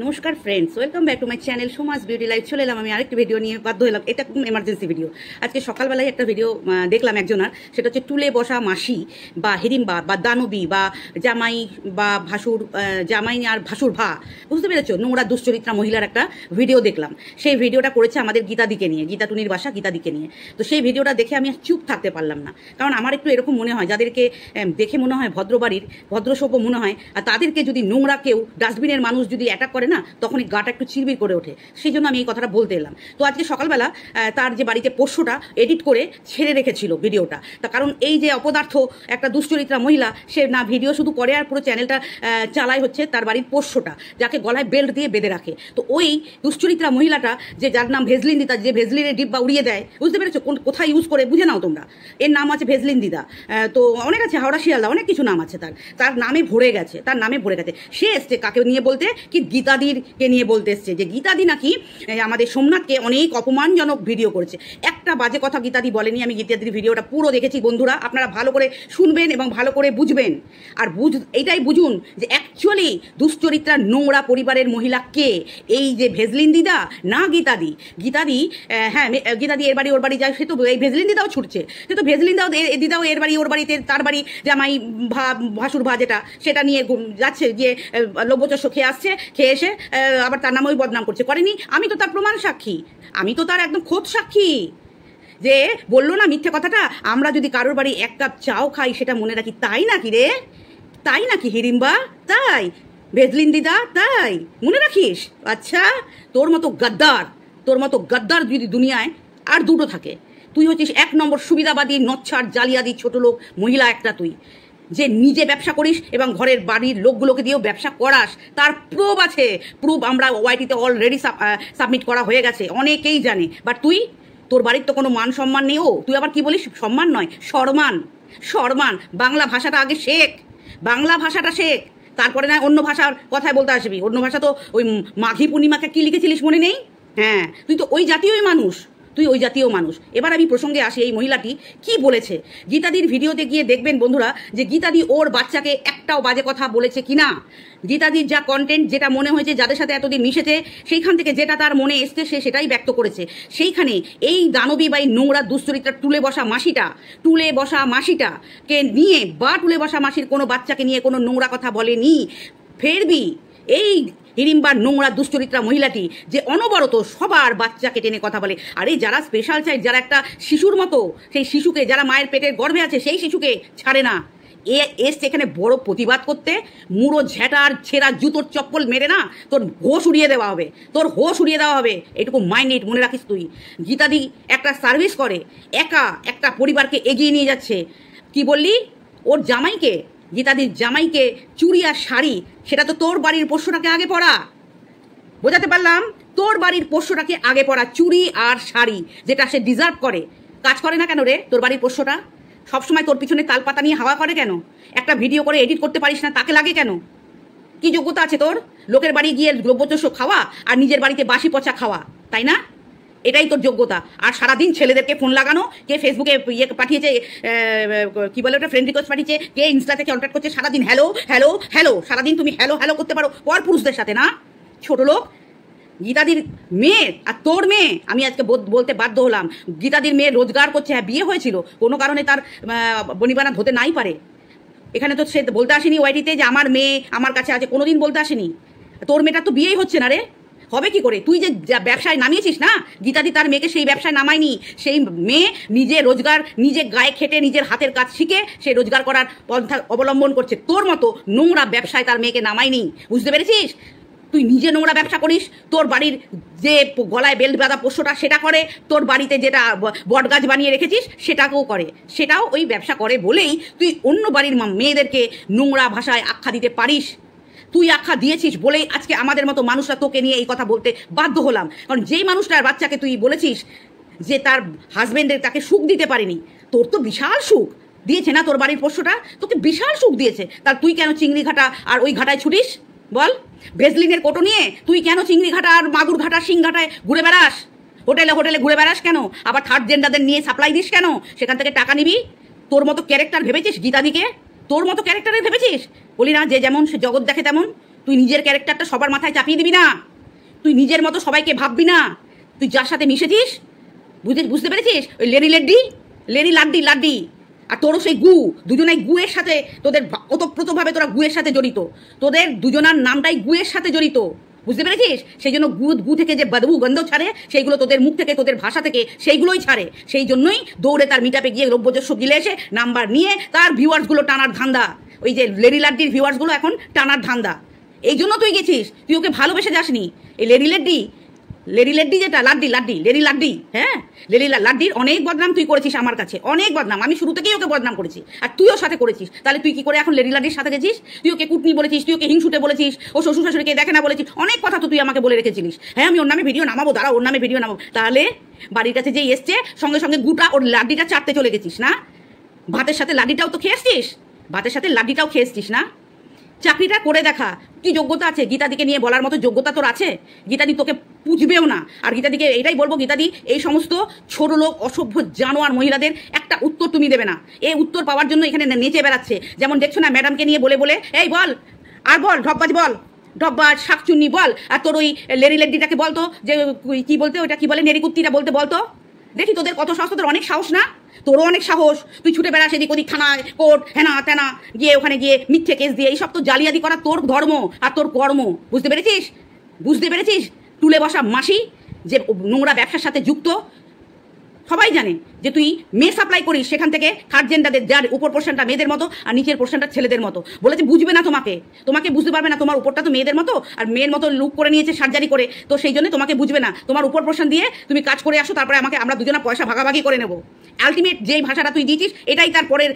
নমস্কার friends, welcome back to my channel Soma's beauty life. চলে এলাম আমি আরেকটি ভিডিও নিয়ে, বাধ্য হলাম। এটা খুব এমার্জেন্সি ভিডিও। আজকে সকালবেলায় একটা ভিডিও দেখলাম একজনার, সেটা হচ্ছে টুলে বসা মাসি বা হিড়িম্বা বা দানবী বা জামাই বা ভাসুর, জামাই আর ভাসুর ভা, বুঝতে পেরেছো? নোংরা দুশ্চরিত্রা মহিলার একটা ভিডিও দেখলাম। সেই ভিডিওটা করেছে আমাদের গীতাদিকে নিয়ে, গীতাটুনির বাসা গীতাদিকে নিয়ে। তো সেই ভিডিওটা দেখে আমি চুপ থাকতে পারলাম না, কারণ আমার একটু এরকম মনে হয়, যাদেরকে দেখে মনে হয় ভদ্রবাড়ির ভদ্রসভ্য মনে হয়, আর তাদেরকে যদি নোংরা কেউ ডাস্টবিনের মানুষ যদি অ্যাটাক করে না, তখন এই গাটা একটু চিরবির করে ওঠে। সেই জন্য আমি এই কথাটা বলতে এলাম। তো আজকে সকালবেলা তার যে বাড়িতে পোষ্যটা এডিট করে ছেড়ে রেখেছিল ভিডিওটা, তা কারণ এই যে অপদার্থ একটা দুশ্চরিত্রা মহিলা, সে না ভিডিও শুধু করে আর পুরো চ্যানেলটা চালায় হচ্ছে তার বাড়ির পোষ্যটা, যাকে গলায় বেল্ট দিয়ে বেঁধে রাখে। তো ওই দুশ্চরিত্রা মহিলাটা, যে যার নাম ভেজলিন দিদা, যে ভেজলিনের ডিব্বা উড়িয়ে দেয়, বুঝতে পেরেছো? কোথায় ইউজ করে বুঝে নাও তোমরা। এর নাম আছে ভেজলিন দিদা। তো অনেক আছে, হাওড়া শিয়ালদা, অনেক কিছু নাম আছে তার নামে ভরে গেছে, তার নামে ভরে গেছে। সে এসছে কাকে নিয়ে বলতে, কি গীতাদিকে নিয়ে বলতে এসছে যে গীতাদি নাকি আমাদের সোমনাথকে অনেক অপমানজনক ভিডিও করেছে। একটা বাজে কথা গীতাদি বলেনি। আমি গীতাদির ভিডিওটা পুরো দেখেছি বন্ধুরা, আপনারা ভালো করে শুনবেন এবং ভালো করে বুঝবেন। আর এইটাই বুঝুন যে অ্যাকচুয়ালি দুশ্চরিত্রা নোংরা পরিবারের মহিলা কে, এই যে ভেজলিন দিদা না গীতাদি। হ্যাঁ, গীতাদি এর বাড়ি ওর বাড়ি যায়, সে তো এই ভেজলিন দিদাও ছুটছে, সে তো ভেজলিন দিদাও এর বাড়ি ওর বাড়িতে, তার বাড়ি জামাই ভাসুর ভা যেটা, সেটা নিয়ে যাচ্ছে, গিয়ে লব্যচস্য খেয়ে আসছে, খেয়ে এসে আবার তার নামে ওই বদনাম করছে। করেনি? আমি তো তার প্রমাণ সাক্ষী, আমি তো তার একদম খোদ সাক্ষী। যে বললো না মিথ্যে কথাটা, আমরা যদি কারোর বাড়ি এক কাপ চাও খাই সেটা মনে রাখি, তাই নাকি রে? তাই নাকি হিড়িম্বা? তাই ভেজলিন দিদা? তাই মনে রাখিস? আচ্ছা, তোর মতো গদ্দার যদি দুনিয়ায় আর দুটো থাকে, তুই হচ্ছিস এক নম্বর সুবিধাবাদী, নচ্ছার, জালিয়াদি, ছোট লোক মহিলা একটা তুই, যে নিজে ব্যবসা করিস এবং ঘরের বাড়ির লোকগুলোকে দিয়েও ব্যবসা করাস। তার প্রুফ আছে, প্রুফ আমরা ওয়াইটিতে অলরেডি সাবমিট করা হয়ে গেছে, অনেকেই জানে। বাট তোর বাড়ির তো কোনো মান সম্মান নেই। তুই আবার কি বলিস? সম্মান নয়, সম্মান। বাংলা ভাষাটা আগে শেখ, বাংলা ভাষাটা শেখ, তারপরে না অন্য ভাষার কথায় বলতে আসবি। অন্য ভাষা তো ওই মাঘী পূর্ণিমাকে কি লিখেছিলিস মনে নেই? হ্যাঁ, তুই তো ওই জাতীয় মানুষ। এবার আমি প্রসঙ্গে আসি, এই মহিলাটি কি বলেছে। গীতাদির ভিডিওতে গিয়ে দেখবেন বন্ধুরা, যে গীতাদি ওর বাচ্চাকে একটাও বাজে কথা বলেছে কিনা। গীতাদির যা কন্টেন্ট, যেটা মনে হয়েছে, যাদের সাথে এতদিন মিশেছে, সেইখান থেকে যেটা তার মনে এসছে সে সেটাই ব্যক্ত করেছে। সেইখানে এই দানবী বা এই নোংরা দুশ্চরিত্রা টুলে বসা মাসিটাকে নিয়ে, বা টুলে বসা মাসির কোনো বাচ্চাকে নিয়ে কোনো নোংরা কথা বলেনি। ফেরবি এই হিড়িম্বার নোংরা দুশ্চরিত্রা মহিলাটি যে অনবরত সবার বাচ্চাকে টেনে কথা বলে। আরে যারা স্পেশাল চাইল্ড, যারা একটা শিশুর মতো, সেই শিশুকে, যারা মায়ের পেটের গর্ভে আছে, সেই শিশুকে ছাড়ে না। এসছে এখানে বড় প্রতিবাদ করতে, মুড়ো ঝেঁটার ছেঁড়া জুতোর চপ্পল মেরে না তোর হোশ উড়িয়ে দেওয়া হবে। এটুকু মাইন্ড মনে রাখিস তুই। গীতাদি একটা সার্ভিস করে, একা একটা পরিবারকে এগিয়ে নিয়ে যাচ্ছে। কি বললি? ওর জামাইকে, গীতাদির জামাইকে চুড়ি আর শাড়ি, সেটা তো তোর বাড়ির পোষ্যটাকে আগে পরা। বোঝাতে পারলাম? তোর বাড়ির পোষ্যটাকে আগে পরা, চুড়ি আর শাড়ি যেটা সে ডিজার্ভ করে। কাজ করে না কেন রে তোর বাড়ির পোষ্যটা? সবসময় তোর পিছনে তালপাতা নিয়ে হাওয়া করে কেন? একটা ভিডিও করে এডিট করতে পারিস না, তাকে লাগে কেন? কি যোগ্যতা আছে তোর? লোকের বাড়ি গিয়ে দ্রব্যচস্য খাওয়া আর নিজের বাড়িতে বাসি পচা খাওয়া, তাই না? এটাই তোর যোগ্যতা। আর সারাদিন ছেলেদেরকে ফোন লাগানো, কে ফেসবুকে পাঠিয়েছে, কি বলে ওটা, ফ্রেন্ড রিকোয়েস্ট পাঠিয়েছে, কে ইনস্টা থেকে কন্ট্যাক্ট করছে, সারাদিন হ্যালো, সারাদিন তুমি হ্যালো করতে পারো পর পুরুষদের সাথে, না? ছোট লোক। গীতাদির মেয়ে আর তোর মেয়ে, আমি আজকে বলতে বাধ্য হলাম, গীতাদির মেয়ে রোজগার করছে। হ্যাঁ, বিয়ে হয়েছিল, কোনো কারণে তার বনিবানা হতে নাই পারে। এখানে তো সে বলতে আসেনি ওয়াইটিতে যে আমার মেয়ে আমার কাছে আছে, কোনোদিন বলতে আসেনি। তোর মেয়েটা তো বিয়েই হচ্ছে না রে, হবে কি করে? তুই যে ব্যবসায় নামিয়েছিস না, গীতাদি তার মেয়েকে সেই ব্যবসায় নামায়নি। সেই মেয়ে নিজে রোজগার, নিজে গায়ে খেটে, নিজের হাতের কাজ শিখে সে রোজগার করার পন্থা অবলম্বন করছে। তোর মতো নোংরা ব্যবসায় তার মেয়েকে নামায়নি, বুঝতে পেরেছিস? তুই নিজে নোংরা ব্যবসা করিস, তোর বাড়ির যে গলায় বেল্ট বাঁধা পোষ্যটা সেটা করে, তোর বাড়িতে যেটা বটগাছ বানিয়ে রেখেছিস সেটাকেও করে, সেটাও ওই ব্যবসা করে বলেই তুই অন্য বাড়ির মেয়েদেরকে নোংরা ভাষায় আখ্যা দিতে পারিস। তুই আখ্যা দিয়েছিস বলেই আজকে আমাদের মতো মানুষরা তোকে নিয়ে এই কথা বলতে বাধ্য হলাম। কারণ যেই মানুষটার বাচ্চাকে তুই বলেছিস যে তার হাজবেন্ডের তাকে সুখ দিতে পারেনি, তোর তো বিশাল সুখ দিয়েছে না তোর বাড়ির পোষ্যটা, তোকে বিশাল সুখ দিয়েছে। তার তুই কেন চিংড়ি ঘাটা আর ওই ঘাটায় ছুটিস বল? ভেজলিনের কোটো নিয়ে তুই কেন চিংড়ি ঘাটা আর মাগুর ঘাটা, সিং ঘাটায় ঘুরে বেড়াস? হোটেলে ঘুরে বেড়াস কেন? আবার থার্ড জেন্ডারদের নিয়ে সাপ্লাই দিস কেন? সেখান থেকে টাকা নিবি। তোর মতো ক্যারেক্টার ভেবেছিস গীতাদিকে? তোর মতো ক্যারেক্টারে ভেবেছিস? বলি না, যে যেমন সে জগৎ দেখে তেমন। তুই নিজের ক্যারেক্টারটা সবার মাথায় চাপিয়ে দিবি না, তুই নিজের মতো সবাইকে ভাববি না। তুই যার সাথে মিশেছিস বুঝতে পেরেছিস, ওই লেরি লাড্ডি আর তোরও সেই দুজনাই গুয়ের সাথে, তোদের ওতপ্রোতভাবে তোরা গুয়ের সাথে জড়িত, তোদের দুজনার নামটাই গুয়ের সাথে জড়িত, বুঝতে পেরেছিস? সেই জন্য গু থেকে যে বদবু গন্ধ ছাড়ে সেইগুলো তোদের মুখ থেকে, তোদের ভাষা থেকে সেইগুলোই ছাড়ে। সেই জন্যই দৌড়ে তার মিটাপে গিয়ে দ্রব্যজস্ব গিলে এসে নাম্বার নিয়ে তার ভিউয়ার্সগুলো টানার ধান্দা, ওই যে লেরি লাড্ডির ভিউয়ার্সগুলো এখন টানার ধান্দা। এই জন্য তুই গেছিস, তুই ওকে ভালোবেসে যাসনি। এই লেরি লাড্ডি যেটা লেরি লাড্ডি, হ্যাঁ, লেরি লাড্ডির অনেক বদনাম তুই করেছিস আমার কাছে, অনেক বদনাম। আমি শুরু থেকেই ওকে বদনাম করেছি, আর তুইও সাথে করেছিস। তাহলে তুই কি করে এখন লেরি লাড্ডির সাথে গেছিস? তুই ওকে কুটনি বলেছিস, তুই ওকে হিংসুটে বলেছিস, ও শ্বশুর শাশুড়িকে দেখে না বলেছিস, অনেক কথা তো তুই আমাকে বলে রেখেছিলিস। হ্যাঁ, আমি ওর নামে ভিডিও নামাবো, দাঁড়া, ওর নামে ভিডিও নামাবো। তাহলে বাড়ির কাছে যে এসছে সঙ্গে সঙ্গে গুটা ওর লাড্ডিটা চাটতে চলে গেছিস না? ভাতের সাথে লাড্ডিটাও তো খেয়েছিস, না? চাকরিটা করে দেখা, কি যোগ্যতা আছে গীতাদিকে নিয়ে বলার মতো যোগ্যতা তোর আছে? গীতাদি তোকে পুজবেও না। আর গীতাদিকে এটাই বলবো, গীতাদি এই সমস্ত ছোট লোক অসভ্য জানোয়ার মহিলাদের একটা উত্তর তুমি দেবে না। এই উত্তর পাওয়ার জন্য এখানে নেচে বেড়াচ্ছে। যেমন দেখছো না ম্যাডামকে নিয়ে বলে এই বল, আর বল, ঢপবাজ শাকচুন্নি বল, আর তোর ওই লেরি লেড্ডিটাকে বলতো যে কি বলতে, ওইটা কি বলে, নেরিকুত্তিটা বলতো। দেখি তোদের কত সাহস, তোদের অনেক সাহস না? তোরও অনেক সাহস। তুই ছুটে বেড়াস এদিক ওদিক, থানায়, কোর্ট, হেনা তেনা গিয়ে ওখানে গিয়ে মিথ্যে কেস দিয়ে এইসব তো জালিয়াতি করা তোর ধর্ম আর তোর কর্ম। বুঝতে পেরেছিস? টুলে বসা মাসি যে নোংরা ব্যবসার সাথে যুক্ত, সবাই জানে যে তুই মেয়ে সাপ্লাই করিস, সেখান থেকে থার্ড জেন্ডারদের, যার উপর পোর্শনটা মেয়েদের মতো আর নিচের পোর্শনটা ছেলেদের মতো। বলেছে বুঝবে না, তোমাকে বুঝতে পারবে না, তোমার উপরটা তো মেয়েদের মতো আর মেয়ের মতো লুক করে নিয়েছে সার্জারি করে, তো সেই জন্য তোমাকে বুঝবে না। তোমার উপর পোর্শন দিয়ে তুমি কাজ করে আসো, তারপরে আমরা দুজনা পয়সা ভাগাভাগি করে নেবো। আলটিমেট যেই ভাষাটা তুই দিয়েছিস এটাই তার পরের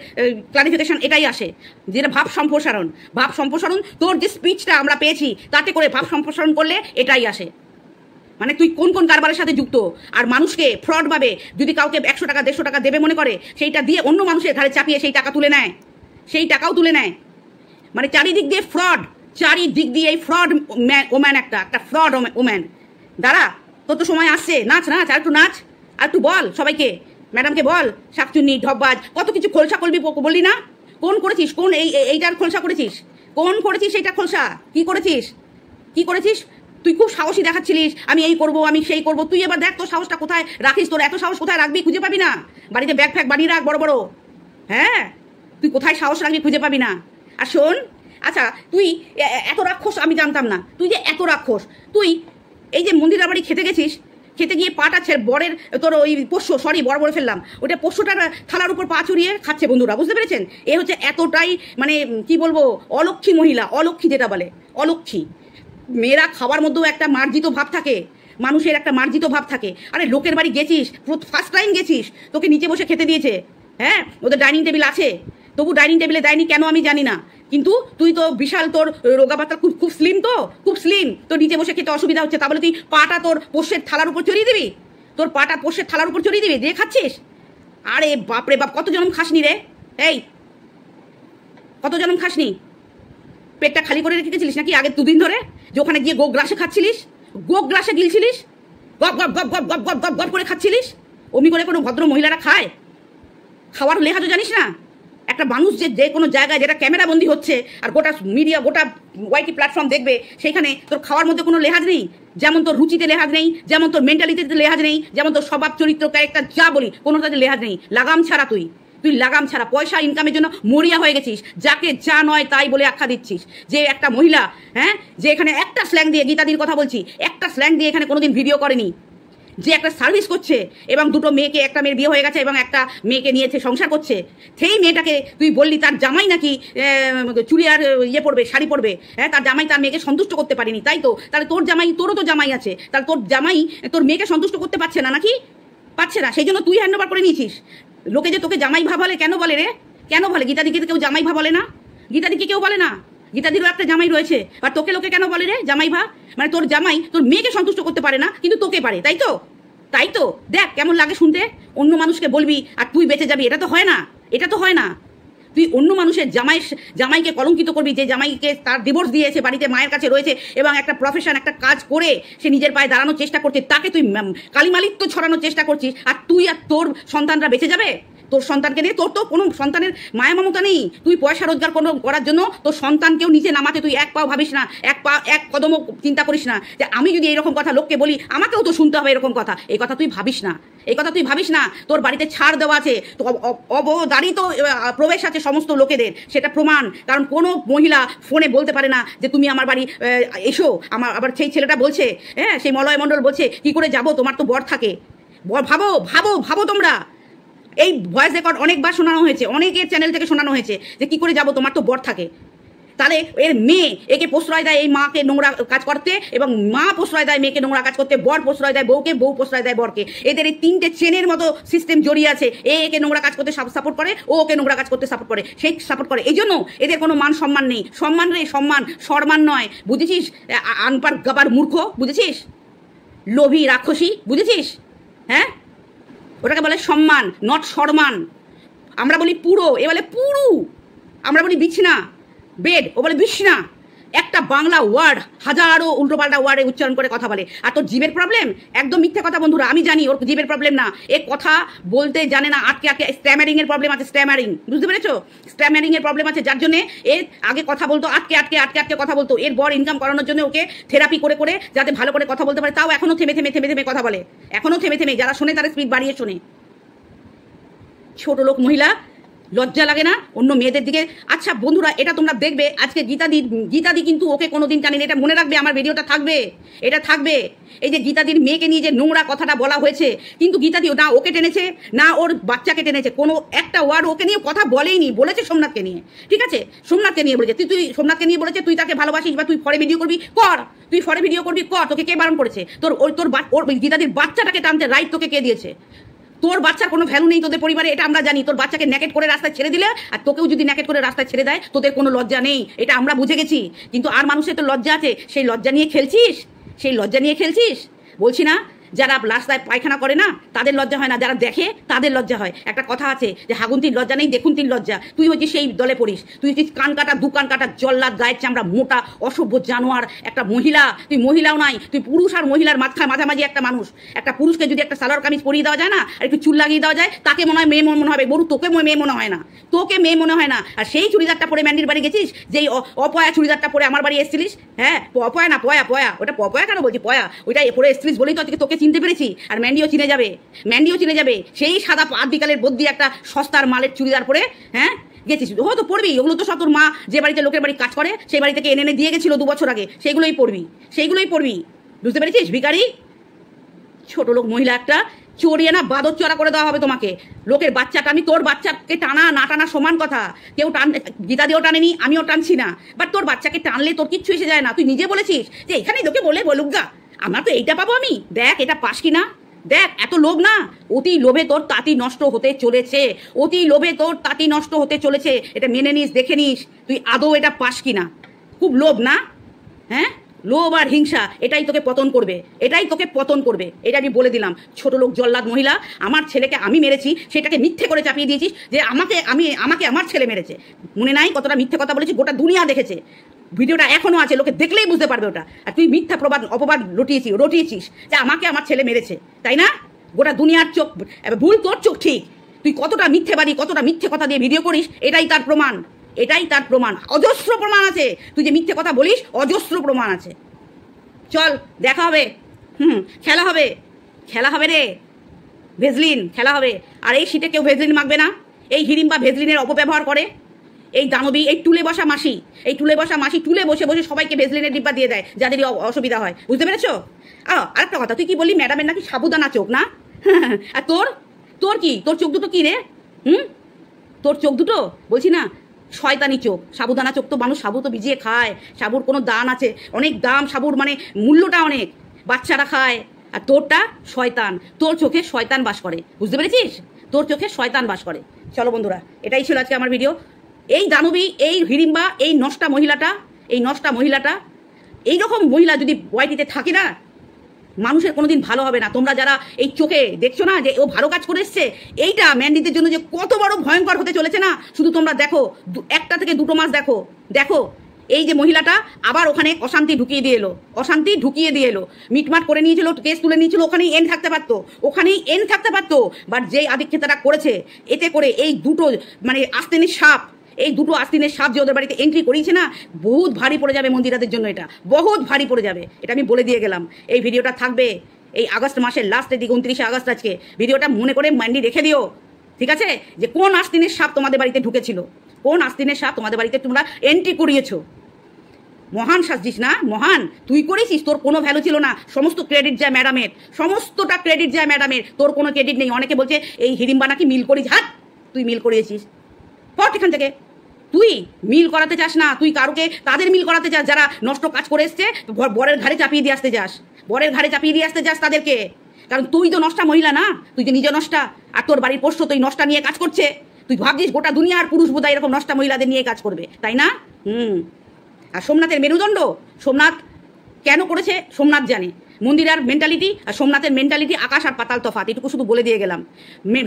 ক্লারিফিকেশন, এটাই আসে, যেটা ভাব সম্প্রসারণ। তোর যে স্পিচটা আমরা পেয়েছি তাতে করে ভাব সম্প্রসারণ করলে এটাই আসে। মানে তুই কোন কারবারের সাথে যুক্ত, আর মানুষকে ফ্রড ভাবে যদি কাউকে 100 টাকা 150 টাকা দেবে মনে করে, সেইটা দিয়ে অন্য মানুষের ঘাড়ে চাপিয়ে সেই টাকাও তুলে নেয়। মানে চারিদিক দিয়ে এই ফ্রড ওম্যান, একটা ফ্রড ওম্যান। দাঁড়া, তোর তো সময় আসছে, নাচ, আর একটু বল সবাইকে, ম্যাডামকে বল, শাকচুন্নি ঢপবাজ কত কিছু খোলসা করবি, বললি না? কোন করেছিস, এইটার খোলসা করেছিস? কোন করেছিস এইটা খোলসা? কি করেছিস? তুই খুব সাহসী দেখাচ্ছিলিস, আমি এই করবো, আমি সেই করবো। তুই এবার দেখ তোর সাহসটা কোথায় রাখিস, তোর এত সাহস কোথায় রাখবি খুঁজে পাবি না। বাড়িতে ব্যাগ ফ্যাগ বানিয়ে রাখ বড়, হ্যাঁ, তুই কোথায় সাহস রাখবি খুঁজে পাবি না। আর শোন, আচ্ছা তুই এত রাক্ষস আমি জানতাম না, তুই যে এত রাক্ষস। তুই এই যে মন্দিরা বাড়ি খেতে গিয়ে পাটা বরের তোর ওই বড় বলে ফেললাম, ওইটা পোষ্যটার থালার উপর পা চড়িয়ে খাচ্ছে বন্ধুরা, বুঝতে পেরেছেন? এ হচ্ছে এতটাই মানে কি বলবো, অলক্ষী মহিলা, অলক্ষী যেটা বলে, অলক্ষী। মেয়েরা খাওয়ার মধ্যেও একটা মার্জিত ভাব থাকে, মানুষের একটা মার্জিত ভাব থাকে। আরে লোকের বাড়ি গেছিস, ফার্স্ট টাইম গেছিস, তোকে নিচে বসে খেতে দিয়েছে, হ্যাঁ, ওদের ডাইনিং টেবিল আছে, তবু ডাইনিং টেবিলে দেয়নি কেন আমি জানি না। কিন্তু তুই তো বিশাল, তোর রোগা পাতা খুব স্লিম, খুব স্লিম, তোর নিচে বসে খেতে অসুবিধা হচ্ছে, তাহলে তুই পাটা তোর পোষ্যের থালার উপর চড়িয়ে দিবি, দিয়ে খাচ্ছিস। আরে বাপরে বাপ, কত জনম খাসনি রে, কত জনম খাসনি? পেটটা খালি করে রেখে গেছিলিস নাকি আগে 2 দিন ধরে, যে ওখানে গিয়ে গ্রাসে খাচ্ছিলিস, গ্রাসে গিলছিলিস, গপ গপ গপ গপ গপ গপ গপ গপ করে খাচ্ছিলিস? অমনি করে কোনো ভদ্র মহিলারা খায়? খাওয়ার লেহাজও জানিস না? একটা মানুষ যে কোনো জায়গায় যেটা ক্যামেরা বন্দি হচ্ছে আর গোটা মিডিয়া, গোটা ওয়াইটি প্ল্যাটফর্ম দেখবে, সেখানে তোর খাওয়ার মধ্যে কোনো লেহাজ নেই? যেমন তোর রুচিতে লেহাজ নেই, যেমন তোর মেন্টালিটিতে লেহাজ নেই, যেমন তোর স্বভাব চরিত্র ক্যারেক্টার যা বলি কোনোটাতে লেহাজ নেই। লাগাম ছাড়া তুই লাগাম ছাড়া পয়সা ইনকামের জন্য মরিয়া হয়ে গেছিস, যাকে যা নয় তাই বলে আখ্যা দিচ্ছিস। যে একটা মহিলা, হ্যাঁ, যে এখানে একটা স্ল্যাং দিয়ে, গীতাদির কথা বলছি, একটা স্ল্যাং দিয়ে এখানে কোনোদিন ভিডিও করেনি, যে একটা সার্ভিস করছে এবং দুটো মেয়েকে, একটা মেয়ের বিয়ে হয়ে গেছে এবং একটা মেয়েকে নিয়েছে সংসার করছে, সেই মেয়েটাকে তুই বললি তার জামাই নাকি চুড়ি আর পরবে, শাড়ি পরবে, হ্যাঁ, তার জামাই তার মেয়েকে সন্তুষ্ট করতে পারেনি, তাই তো? তাহলে তোরও তো জামাই আছে, তাহলে তোর জামাই তোর মেয়েকে সন্তুষ্ট করতে পারছে না নাকি? পারছে না, সেই জন্য তুই হ্যান্ড ওভার করে নিয়েছিস। লোকে যে তোকে জামাই ভা বলে, কেন বলে রে? কেন বলে? গীতাদিকে কেউ জামাই ভা বলে না? গীতাদিকে কেউ বলে না? গীতাদিরও একটা জামাই রয়েছে, আর তোকে লোকে কেন বলে রে জামাই ভা? মানে তোর জামাই তোর মেয়েকে সন্তুষ্ট করতে পারে না, কিন্তু তোকে পারে, তাই তো? দেখ কেমন লাগে শুনতে। অন্য মানুষকে বলবি আর তুই বেঁচে যাবি, এটা তো হয় না। তুই অন্য মানুষের জামাইকে কলঙ্কিত করবি, যে জামাইকে তার ডিভোর্স দিয়েছে, বাড়িতে মায়ের কাছে রয়েছে এবং একটা প্রফেশন, একটা কাজ করে সে নিজের পায়ে দাঁড়ানোর চেষ্টা করছে, তাকে তুই কালিমালিত্ব ছড়ানোর চেষ্টা করছিস, আর তুই আর তোর সন্তানরা বেঁচে যাবে? তোর সন্তানকে নিয়ে? তোর তো কোনো সন্তানের মায়া মমতা নেই। তুই পয়সা রোজগার করার জন্য তোর সন্তানকেও নিচে নামাতে তুই এক পাও ভাবিস না, এক কদমও চিন্তা করিস না যে আমি যদি এরকম কথা লোককে বলি আমাকেও তো শুনতে হবে এরকম কথা। এই কথা তুই ভাবিস না, এই কথা তুই ভাবিস না। তোর বাড়িতে ছাড় দেওয়া আছে, অবদারিত প্রবেশ আছে সমস্ত লোকেদের, সেটা প্রমাণ। কারণ কোনো মহিলা ফোনে বলতে পারে না যে তুমি আমার বাড়ি এসো। আবার সেই ছেলেটা বলছে, হ্যাঁ, সেই মলয় মণ্ডল বলছে কি করে যাব, তোমার তো বর থাকে। ভাবো ভাবো ভাবো তোমরা, এই ভয়েস রেকর্ড অনেকবার শোনানো হয়েছে, অনেকের চ্যানেল থেকে শোনানো হয়েছে যে কি করে যাব, তোমার তো বর থাকে। তাহলে এর মেয়ে একে প্রশ্রয় দেয় এই মাকে নোংরা কাজ করতে, এবং মা প্রশ্রয় দেয় মেয়েকে নোংরা কাজ করতে, বর প্রশ্রয় দেয় বউকে, বউ প্রশ্রয় দেয় বরকে। এদের এই তিনটে চেনের মতো সিস্টেম জড়িয়ে আছে। একে নোংরা কাজ করতে সাপোর্ট করে, ও ওকে নোংরা কাজ করতে সাপোর্ট করে, সেই সাপোর্ট করে। এই জন্য এদের কোনো মান সম্মান নেই। সম্মান রে সম্মান, সম্মান নয়, বুঝেছিস? আনপার গাবার মূর্খ, বুঝেছিস? লোভী রাক্ষসী, বুঝেছিস? হ্যাঁ, ওটাকে বলে সম্মান, নট সম্মান। আমরা বলি পুরো, এ বলে পুরু। আমরা বলি বিছনা, বেড, ও বলে বিছনা। একটা বাংলা ওয়ার্ড হাজারো উল্টোপাল্টা ওয়ার্ডে উচ্চারণ করে কথা বলে। আর তোর জীবের প্রবলেম, একদম মিথ্যে কথা বন্ধুরা। আমি জানি ওর জীবের প্রবলেম না, এ কথা বলতে জানে না, আটকে আটকে স্ট্যামারিং এর প্রবলেম আছে। স্ট্যামারিং, বুঝতে পেরেছো? স্ট্যামারিং এর প্রবলেম আছে, যার জন্য এ আগে কথা বলতো আটকে আটকে আটকে আটকে কথা বলতো। এর বর ইনকাম করানোর জন্য ওকে থেরাপি করে করে যাতে ভালো করে কথা বলতে পারে, তাও এখনো থেমে থেমে থেমে থেমে কথা বলে, এখনো থেমে থেমে। যারা শোনে তারা স্পিড বাড়িয়ে শোনে। ছোট লোক মহিলা, লজ্জা লাগে না অন্য মেয়েদের দিকে? আচ্ছা বন্ধুরা, এটা তোমরা দেখবে আজকে গীতাদি কিন্তু ওকে কোনোদিন টানেনি, এটা মনে রাখবে। আমার ভিডিওটা থাকবে, এটা থাকবে। এই যে গীতাদির মেয়েকে নিয়ে যে নোংরা কথাটা বলা হয়েছে, কিন্তু গীতাদি না ওকে টেনেছে না ওর বাচ্চাকে টেনেছে, কোনো একটা ওয়ার্ড ওকে নিয়ে কথা বলেইনি। বলেছে সোমনাথকে নিয়ে, ঠিক আছে, সোমনাথকে নিয়ে বলেছে। তুই সোমনাথকে নিয়ে বলেছে তুই তাকে ভালোবাসিস বা তুই ফরে ভিডিও করবি, কর। তুই ফরে ভিডিও করবি, কর। তোকে কে বারণ করেছে? ওর গীতাদির বাচ্চাটাকে টানতে রাইট তোকে কে দিয়েছে? তোর বাচ্চার কোনো ভ্যালু নেই তোদের পরিবারে, এটা আমরা জানি। তোর বাচ্চাকে ন্যাকেট করে রাস্তায় ছেড়ে দিলে, আর তোকেও যদি ন্যাকেট করে রাস্তায় ছেড়ে দেয়, তোদের কোনো লজ্জা নেই, এটা আমরা বুঝে গেছি। কিন্তু আর মানুষের তো লজ্জা আছে, সেই লজ্জা নিয়ে খেলছিস, সেই লজ্জা নিয়ে খেলছিস। বলছি না, যারা রাস্তায় পায়খানা করে না তাদের লজ্জা হয় না, যারা দেখে তাদের লজ্জা হয়। একটা কথা আছে যে হাগুন্তির লজ্জা নেই দেখুন্তির লজ্জা। তুই হচ্ছিস সেই দলে পড়িস। তুই হচ্ছিস কান কাটা, দু কান কাটা, জল্লাদ, গায়ের চামড়া, মোটা, অসভ্য জানোয়ার একটা মহিলা। তুই মহিলাও নাই, তুই পুরুষ আর মহিলার মাঝামাঝি একটা মানুষ। একটা পুরুষকে যদি একটা সালোয়ার কামিজ পরিয়ে দেওয়া যায় না, আর একটু চুল লাগিয়ে দেওয়া যায়, তাকে মনে হয় মেয়ে মনে হবে। বরু তোকে মেয়ে মনে হয় না, তোকে মেয়ে মনে হয় না। আর সেই চুড়িদারটা পরে ম্যান্ডির বাড়ি গেছিস, যেই অপয়া চুড়িদারটা পরে আমার বাড়ি এসেছিলিস। হ্যাঁ, অপয়া না, পয়া, ওটা পয়া কেন বলছি, পয়া। ওইটা পরে এসেছিলিস বলেই তো তোকে চিনতে পেরেছি। আর ম্যান্ডিও চিনে যাবে, ম্যান্ডিও চিনে যাবে। সেই সাদা আদিকালের বদ্যি একটা সস্তার মালের চুড়িদার পরে, হ্যাঁ, গেছিস। ও তো পড়বি, ওগুলো তো সব তোর মা যে বাড়িতে লোকের বাড়ি কাজ করে সেই বাড়ি থেকে এনে দিয়ে গেছিল 2 বছর আগে, সেইগুলোই পড়বি, সেইগুলোই পড়বি। বুঝতে পেরেছিস ভিখারি? ছোট লোক মহিলা একটা, চড়িয়ে না বাদর চড়া করে দেওয়া হবে তোমাকে। লোকের বাচ্চাটা, আমি তোর বাচ্চাকে টানা না টানা সমান কথা। কেউ গীতাদিও টানেনি, আমিও টানছি না। বাট তোর বাচ্চাকে টানলে তোর কিচ্ছু এসে যায় না। তুই নিজে বলেছিস যে এখানেই লোকে বলুক গা, আমার তো এইটা পাবো আমি, দেখ এটা পাস কিনা, দেখ। এত লোভ না, অতি লোভে তোর তাঁতি নষ্ট হতে চলেছে, অতি লোভে তোর তাঁতি নষ্ট হতে চলেছে। এটা মেনে নিস, দেখে নিস তুই আদৌ এটা পাস কিনা। খুব লোভ না? হ্যাঁ, লোভ আর হিংসা এটাই তোকে পতন করবে, এটাই তোকে পতন করবে, এটা আমি বলে দিলাম। ছোট লোক জল্লাদ মহিলা, আমার ছেলেকে আমি মেরেছি সেটাকে মিথ্যে করে চাপিয়ে দিয়েছিস যে আমাকে আমার ছেলে মেরেছে। মনে নাই কতটা মিথ্যে কথা বলেছি? গোটা দুনিয়া দেখেছে, ভিডিওটা এখনো আছে, লোকে দেখলেই বুঝতে পারবে ওটা। আর তুই মিথ্যা অপবাদ রটিয়েছিস যে আমাকে আমার ছেলে মেরেছে, তাই না? গোটা দুনিয়ার চোখ ভুল, তোর চোখ ঠিক। তুই কতটা মিথ্যেবাদী, কতটা মিথ্যে কথা দিয়ে ভিডিও করিস, এটাই তার প্রমাণ, এটাই তার প্রমাণ। অজস্র প্রমাণ আছে, তুই যে মিথ্যে কথা বলিস অজস্র প্রমাণ আছে। চল দেখা হবে, খেলা হবে, খেলা হবে রে, ভেজলিন খেলা হবে। আর এই শীতে কেউ ভেজলিন মাখবে না। এই হিড়িম্বা ভেজলিনের অপব্যবহার করে। এই দানবী, এই টুলে বসা মাসি, এই টুলে বসা মাসি টুলে বসে বসে সবাইকে ভেজলিনের ডিব্বা দিয়ে দেয় যাদেরই অসুবিধা হয়। বুঝতে পেরেছো? আরেকটা কথা, তুই কি বললি ম্যাডামের নাকি সাবুদানা চোখ না? আর তোর কি, তোর চোখ দুটো কি রে? তোর চোখ দুটো বলছি না শয়তানি চোখ। সাবুদানা চোখ তো মানুষ সাবু তো ভিজিয়ে খায়, সাবুর কোনো দাম আছে, অনেক দাম সাবুর, মানে মূল্যটা অনেক, বাচ্চারা খায়। আর তোরটা শয়তান, তোর চোখে শয়তান বাস করে। বুঝতে পেরেছিস? তোর চোখে শয়তান বাস করে। চলো বন্ধুরা, এটাই ছিল আজকে আমার ভিডিও। এই দানবী, এই হিড়িম্বা, এই নষ্টা মহিলাটা, এইরকম মহিলা যদি ওয়াইটিতে থাকে না, মানুষের কোনোদিন ভালো হবে না। তোমরা যারা এই চোখে দেখছো না যে ও ভালো কাজ করে এসছে, এইটা ম্যান্ডিদের জন্য যে কত বড় ভয়ঙ্কর হতে চলেছে না, শুধু তোমরা দেখো, 1 থেকে 2 মাস দেখো। এই যে মহিলাটা আবার ওখানে অশান্তি ঢুকিয়ে দিয়ে এলো মিটমাট করে নিয়েছিল, কেস তুলে নিয়েছিল, ওখানেই এন্ড থাকতে পারতো। বাট যেই আদিক্ষেতাটা করেছে, এতে করে এই দুটো মানে আস্তিনের সাপ, এই দুটো আস্তিনের সাপ যে ওদের বাড়িতে এন্ট্রি করিয়েছে না, বহুত ভারী পড়ে যাবে মন্দিরাদের জন্য, এটা বহুত ভারী পড়ে যাবে, এটা আমি বলে দিয়ে গেলাম। এই ভিডিওটা থাকবে এই আগস্ট মাসের লাস্টের দিকে, 29শে আগস্ট আজকে। ভিডিওটা মনে করে মাইন্ডে রেখে দিও, ঠিক আছে? যে কোন আস্তিনের সাপ তোমাদের বাড়িতে ঢুকেছিল, কোন আস্তিনের সাপ তোমাদের বাড়িতে তোমরা এন্ট্রি করিয়েছো। মহান সাজছিস না, মহান তুই করেছিস, তোর কোনো ভ্যালু ছিল না, সমস্ত ক্রেডিট যায় ম্যাডামের, সমস্তটা ক্রেডিট যায় ম্যাডামের, তোর কোনো ক্রেডিট নেই। অনেকে বলছে এই হিড়িম্বা নাকি মিল করিস, হাত তুই মিল করিয়েছিস, পট এখান থেকে। তুই মিল করাতে চাস না, তুই কারোকে তাদের মিল করাতে চাস যারা নষ্ট কাজ করে এসছে, বরের ঘাড়ে চাপিয়ে দিয়ে আসতে চাস তাদেরকে। কারণ তুই তো নষ্টা মহিলা না, তুই তো নিজে নষ্টা, আর তোর বাড়ির পোষ্য তুই নষ্টা নিয়ে কাজ করছে। তুই ভাবছিস গোটা দুনিয়ার পুরুষ বোধহয় এরকম নষ্টা মহিলাদের নিয়ে কাজ করবে, তাই না? আর সোমনাথের মেরুদণ্ড, সোমনাথ কেন করেছে সোমনাথ জানে। মন্দিরার মেন্টালিটি আর সোমনাথের মেন্টালিটি আকাশ আর পাতাল তফাৎ, এটুকু শুধু বলে দিয়ে গেলাম।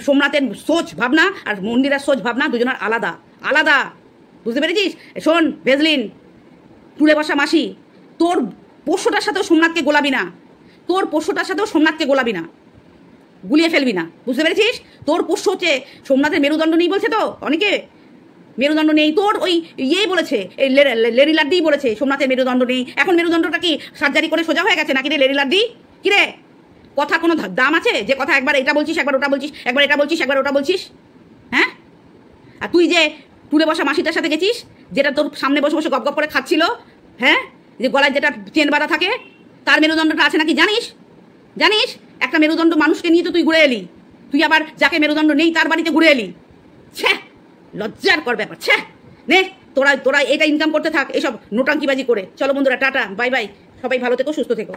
সোমনাথের সোচ ভাবনা আর মন্দিরার সোচ ভাবনা দুজনের আলাদা আলাদা, বুঝতে পেরেছিস? শোন ভেজলিন, টুলে বসা মাসি, তোর পোষ্যটার সাথেও সোমনাথকে গোলাবি না, গুলিয়ে ফেলবি না, বুঝতে পেরেছিস? তোর পোষ্য হচ্ছে সোমনাথের মেরুদণ্ড নেই বলছে তো অনেকে, মেরুদণ্ড নেই। তোর ওই ইয়েই বলেছে, এই লেরি লাড্ডি বলেছে সোমনাথের মেরুদণ্ড নেই। এখন মেরুদণ্ডটা কি সার্জারি করে সোজা হয়ে গেছে নাকি রে লেরি লাড্ডি? কিরে, কথা কোনো দাম আছে যে কথা একবার এটা বলছিস, একবার ওটা বলছিস, একবার এটা বলছিস, একবার ওটা বলছিস? হ্যাঁ, আর তুই যে টুলে বসা মাসিটার সাথে গেছিস, যেটা তোর সামনে বসে বসে গপ গপ করে খাচ্ছিল, হ্যাঁ, যে গলায় যেটা চেন বাঁধা থাকে, তার মেরুদণ্ডটা আছে নাকি জানিস? একটা মেরুদণ্ড মানুষকে নিয়ে তো তুই ঘুরে এলি, তুই আবার যাকে মেরুদণ্ড নেই তার বাড়িতে ঘুরে এলি। ছ্যা, লজ্জার কর ব্যাপার। ছ্যা, নে তোরা এটা ইনকাম করতে থাক এইসব নোটাঙ্কিবাজি করে। চলো বন্ধুরা, টাটা, বাই বাই, সবাই ভালো থেকো, সুস্থ থেকো।